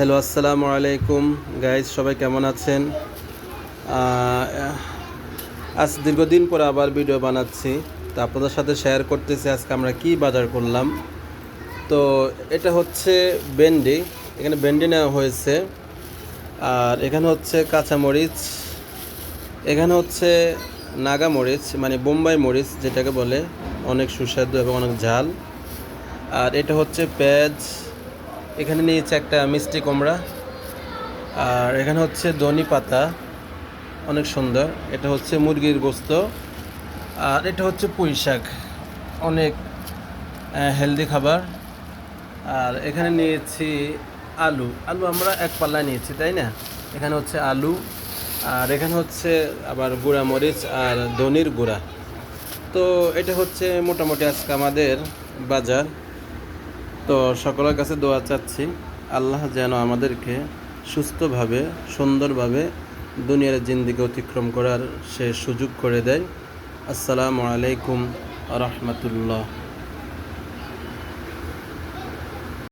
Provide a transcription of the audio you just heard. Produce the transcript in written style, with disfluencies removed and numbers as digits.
Hello, আসসালামু আলাইকুম guys, সবাই কেমন আছেন? আজ দীর্ঘদিন পর আবার ভিডিও বানাচ্ছি, তো আপনাদের সাথে শেয়ার করতেছি আজকে আমরা কি বাজার করলাম। তো এটা হচ্ছে ভেন্ডি, এখানে ভেন্ডি নেওয়া হয়েছে। আর এখানে হচ্ছে কাঁচামরিচ, এখানে হচ্ছে নাগা মরিচ মানে বোম্বাই মরিচ যেটাকে বলে, অনেক সুস্বাদু এবং অনেক ঝাল। আর এটা হচ্ছে পেঁয়াজ, এখানে নিয়েছে একটা মিষ্টি কুমড়া। আর এখানে হচ্ছে ধনি পাতা, অনেক সুন্দর। এটা হচ্ছে মুরগির গোস্ত। আর এটা হচ্ছে পুঁই শাক, অনেক হেলদি খাবার। আর এখানে নিয়েছি আলু, আমরা এক পাল্লায় নিয়েছি, তাই না? এখানে হচ্ছে আলু। আর এখানে হচ্ছে আবার গুঁড়া মরিচ আর ধনির গুঁড়া। তো এটা হচ্ছে মোটামুটি আজকে আমাদের বাজার। তো সকলের কাছে দোয়া চাচ্ছি, আল্লাহ যেন আমাদেরকে সুস্থভাবে সুন্দরভাবে দুনিয়ার জিন্দিগি অতিক্রম করার সে সুযোগ করে দেয়। আসসালামু আলাইকুম আ রহমতুল্লাহ।